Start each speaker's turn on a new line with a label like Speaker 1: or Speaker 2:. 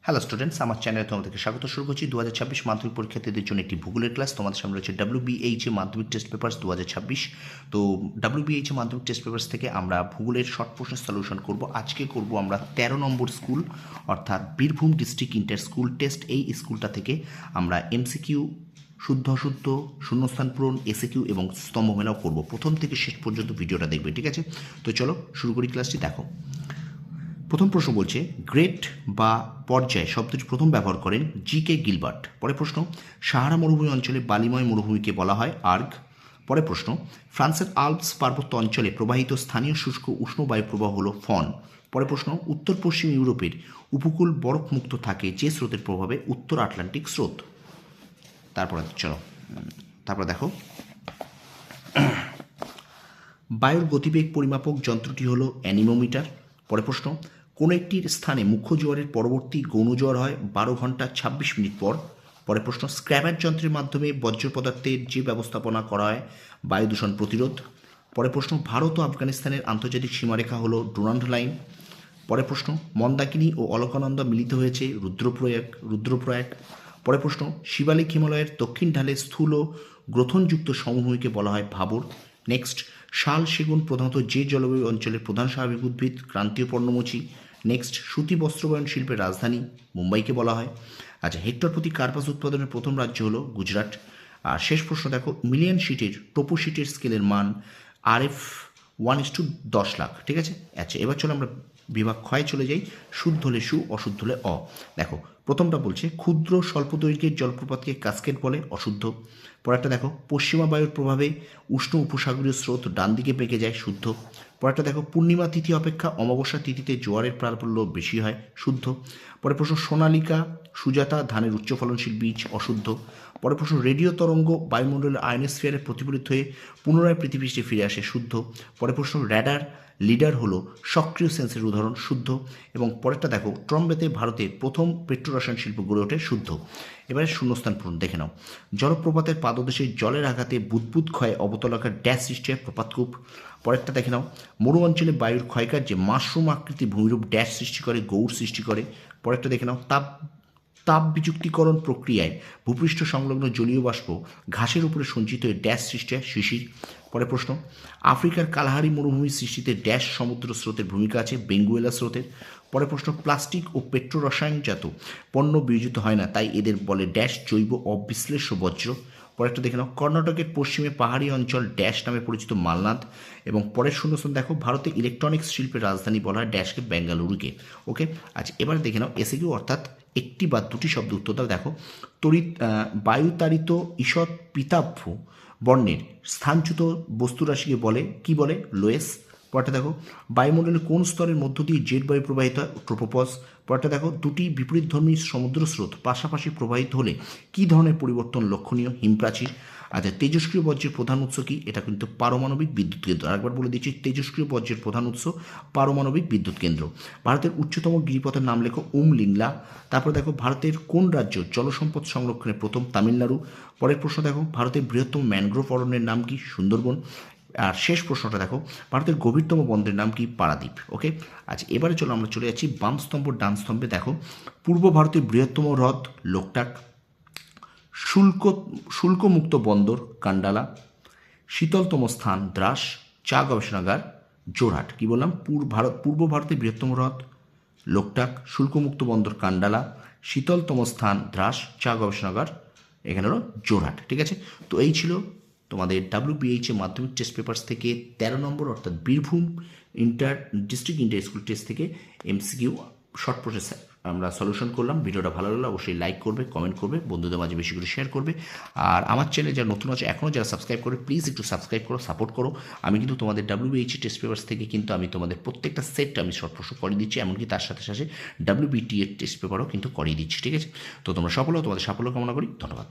Speaker 1: Hello students, আমার চ্যানেলে তোমাদেরকে স্বাগত। শুরু করছি 2026 মাধ্যমিক পরীক্ষার্থীদের জন্য একটি ভূগোলের ক্লাস। তোমাদের সামনে রয়েছে WBHA মাধ্যমিক টেস্ট পেপার্স 2026। তো WBHA মাধ্যমিক টেস্ট পেপার্স থেকে আমরা ভূগোলের শর্ট প্রশ্নের সলিউশন করব। আজকে করব আমরা 13 নম্বর স্কুল, অর্থাৎ Birbhum district inter school test. এই স্কুলটা থেকে আমরা এমসিকিউ, শুদ্ধ অশুদ্ধ, শূন্যস্থান পূরণ, এসএকিউ এবং স্তম্ভ মেলাও করবো। প্রথম থেকে শেষ পর্যন্ত ভিডিওটা দেখবে, ঠিক আছে? তো চলো শুরু করি ক্লাসটি। দেখো, প্রথম প্রশ্ন বলছে গ্রেট বা পর্যায় শব্দটি প্রথম ব্যবহার করেন জি.কে. গিলবার্ট। পরে প্রশ্ন, সাহারা মরুভূমি অঞ্চলে বালিময় মরুভূমিকে বলা হয় আর্গ। পরে প্রশ্ন, ফ্রান্সের আল্পস পার্বত্য অঞ্চলে প্রবাহিত স্থানীয় শুষ্ক উষ্ণ বায়ু প্রবাহ হল ফন। পরে প্রশ্ন, উত্তর পশ্চিম ইউরোপের উপকূল বরফমুক্ত থাকে যে স্রোতের প্রভাবে? উত্তর আটলান্টিক স্রোত। তারপর দেখো, বায়ুর গতিবেগ পরিমাপক যন্ত্রটি হলো অ্যানিমোমিটার। পরে প্রশ্ন, কোনো একটি স্থানে মুখ্য জোয়ারের পরবর্তী গৌণ জোয়ার হয় 12 ঘন্টা 26 মিনিট পর। পরে প্রশ্ন, স্ক্র্যামার যন্ত্রের মাধ্যমে বর্জ্য পদার্থের যে ব্যবস্থাপনা করা হয় বায়ু দূষণ প্রতিরোধ। পরে প্রশ্ন, ভারত ও আফগানিস্তানের আন্তর্জাতিক সীমারেখা হলো ডুরান্ড লাইন। পরে প্রশ্ন, মন্দাকিনী ও অলকানন্দা মিলিত হয়েছে রুদ্রপ্রয়াগ। পরে প্রশ্ন, শিবালিক হিমালয়ের দক্ষিণ ঢালে স্থূল ও গ্রথনযুক্ত সমভূমিকে বলা হয় ভাবর। নেক্সট, শাল সেগুন প্রধানত যে জলবায়ু অঞ্চলের প্রধান স্বাভাবিক উদ্ভিদ, ক্রান্তীয় পর্ণমোচী। নেক্সট, সুতি বস্ত্রবয়ন শিল্পের রাজধানী মুম্বাইকে বলা হয়। আচ্ছা, হেক্টর প্রতি কার্পাস উৎপাদনের প্রথম রাজ্য হলো গুজরাট। আর শেষ প্রশ্ন দেখো, মিলিয়ন শিটের টোপো শিটের স্কেলের মান RF 1:10 লাখ, ঠিক আছে? আচ্ছা, এবার চলো আমরা বিভাগ ক্ষয়ে চলে যাই। শুদ্ধ হলে সু, অশুদ্ধ হলে অ। দেখো, প্রথমটা বলছে ক্ষুদ্র স্বল্প দৈর্ঘ্যের জলপ্রপাতকে কাস্কেড বলে, অশুদ্ধ। পরেরটা দেখো, পশ্চিমা বায়ুর প্রভাবে উষ্ণ উপসাগরীয় স্রোত ডান দিকে বেঁকে যায়, শুদ্ধ। পরেরটা দেখো, পূর্ণিমা তিথি অপেক্ষা অমাবস্যা তিথিতে জোয়ারের প্রাবল্য বেশি হয়, শুদ্ধ। পরে প্রশ্ন, সোনালিকা সুজাতা ধানের উচ্চ ফলনশীল বীজ, অশুদ্ধ। পরে প্রশ্ন, রেডিও তরঙ্গ বায়ুমণ্ডলের আয়নোস্ফিয়ারে প্রতিফলিত হয়ে পুনরায় পৃথিবীতে ফিরে আসে, শুদ্ধ। পরে প্রশ্ন, র্যাডার লিডার হলো সক্রিয় সেন্সের উদাহরণ, শুদ্ধ। এবং পরেরটা দেখো, ট্রম্বেতে ভারতের প্রথম পেট্রোরসায়ন শিল্প গড়ে ওঠে, শুদ্ধ। এবারে শূন্যস্থান পূরণ দেখে নাও। জলপ্রপাতের পাদদেশে জলের আঘাতে বুদবুদ ক্ষয়ে অবতলাকার ড্যাশ সৃষ্টি হয়, প্রপাতকূপ। পরেরটা দেখে নাও, মরু অঞ্চলে বায়ুর ক্ষয়কার্যে মাশরুম আকৃতি ভূমিরূপ ড্যাশ সৃষ্টি করে, গৌড় সৃষ্টি করে। পরেরটা দেখে নাও, তাপ বিযুক্তিকরণ প্রক্রিয়ায় ভূপৃষ্ঠ সংলগ্ন জলীয় বাষ্প ঘাসের উপরে সঞ্চিত হয়ে ড্যাশ সৃষ্টি হয়, শিশির। পরে প্রশ্ন, আফ্রিকার কালাহারি মরুভূমির সৃষ্টিতে ড্যাশ সমুদ্র স্রোতের ভূমিকা আছে, বেঙ্গুয়েলা স্রোতের। পরে প্রশ্ন, প্লাস্টিক ও পেট্রোরসায়নজাত পণ্য বিয়োজিত হয় না, তাই এদের বলে ড্যাশ জৈব অবিশ্লেষ্য বজ্র। পরেরটা দেখে নাও, কর্ণাটকের পশ্চিমে পাহাড়ি অঞ্চল ড্যাশ নামে পরিচিত, মালনাথ। এবং পরের শূন্যস্থান দেখো, ভারতে ইলেকট্রনিক্স শিল্পের রাজধানী বলা হয় ড্যাশকে, বেঙ্গালুরুকে। ওকে, আচ্ছা, এবার দেখে নাও এসএকিউ, অর্থাৎ একটি বা দুটি শব্দ উত্তর দাও। দেখো, বায়ুতাড়িত ঈষৎ পিতাভ্য বর্ণের স্থানচ্যুত বস্তুরাশিকে বলে কি বলে? লোয়েস। পরটা দেখো, বায়ুমণ্ডলের কোন স্তরের মধ্য দিয়ে জেট বায়ু প্রবাহিত হয়? ট্রোপোপজ। পরটা দেখো, দুটি বিপরীতধর্মী সমুদ্র স্রোত পাশাপাশি প্রবাহিত হলে কী ধরনের পরিবর্তন লক্ষণীয়? হিমপ্রাচীর। আচ্ছা, তেজস্ক্রিয় বজ্রের প্রধান উৎস কি? এটা কিন্তু পারমাণবিক বিদ্যুৎ কেন্দ্র। আরেকবার বলে দিচ্ছি, তেজস্ক্রিয় বজ্রের প্রধান উৎস পারমাণবিক বিদ্যুৎ কেন্দ্র। ভারতের উচ্চতম গিরিপথের নাম লেখো, লিংলা। তারপর দেখো, ভারতের কোন রাজ্য জলসম্পদ সংরক্ষণে প্রথম? তামিলনাড়ু। পরের প্রশ্ন দেখো, ভারতের বৃহত্তম ম্যানগ্রোভ অরণ্যের নাম কি? সুন্দরবন। আর শেষ প্রশ্নটা দেখো, ভারতের গভীরতম বন্দরের নাম কি? পারাদ্বীপ। ওকে, আচ্ছা, এবারে চলো আমরা চলে যাচ্ছি বাম স্তম্ভ ডান স্তম্ভে। দেখো, পূর্ব ভারতের বৃহত্তম হ্রদ লোকটাক, শুল্কমুক্ত বন্দর কান্ডালা, শীতলতম স্থান দ্রাস, চা গবেষণাগার জোরহাট। কি বললাম? পূর্ব ভারতের বৃহত্তম হ্রদ লোকটাক, শুল্কমুক্ত বন্দর কান্ডালা, শীতলতম স্থান দ্রাস, চা গবেষণাগার এখানে হলো জোরহাট, ঠিক আছে? তো এই ছিল তোমাদের WBHA মাধ্যমিক টেস্ট পেপার্স থেকে 13 নম্বর, অর্থাৎ Birbhum district inter school test থেকে এমসিকিউ শর্ট প্রসেস আমরা সলিউশন করলাম। ভিডিওটা ভালো লাগলে অবশ্যই লাইক করবে, কমেন্ট করবে, বন্ধুদের মাঝে বেশি করে শেয়ার করবে। আর আমার চ্যানেলে যারা নতুন আছে, এখনও যারা সাবস্ক্রাইব করে, প্লিজ একটু সাবস্ক্রাইব করো, সাপোর্ট করো। আমি কিন্তু তোমাদের WBHA টেস্ট পেপার্স থেকে কিন্তু আমি তোমাদের প্রত্যেকটা সেট আমি শর্ট প্রশ্ন করিয়ে দিচ্ছি, এমনকি তার সাথে সাথে WBTA টেস্ট পেপারও কিন্তু করিয়ে দিচ্ছি, ঠিক আছে? তো তোমরা সফল হও, তোমাদের সাফল্য কামনা করি। ধন্যবাদ।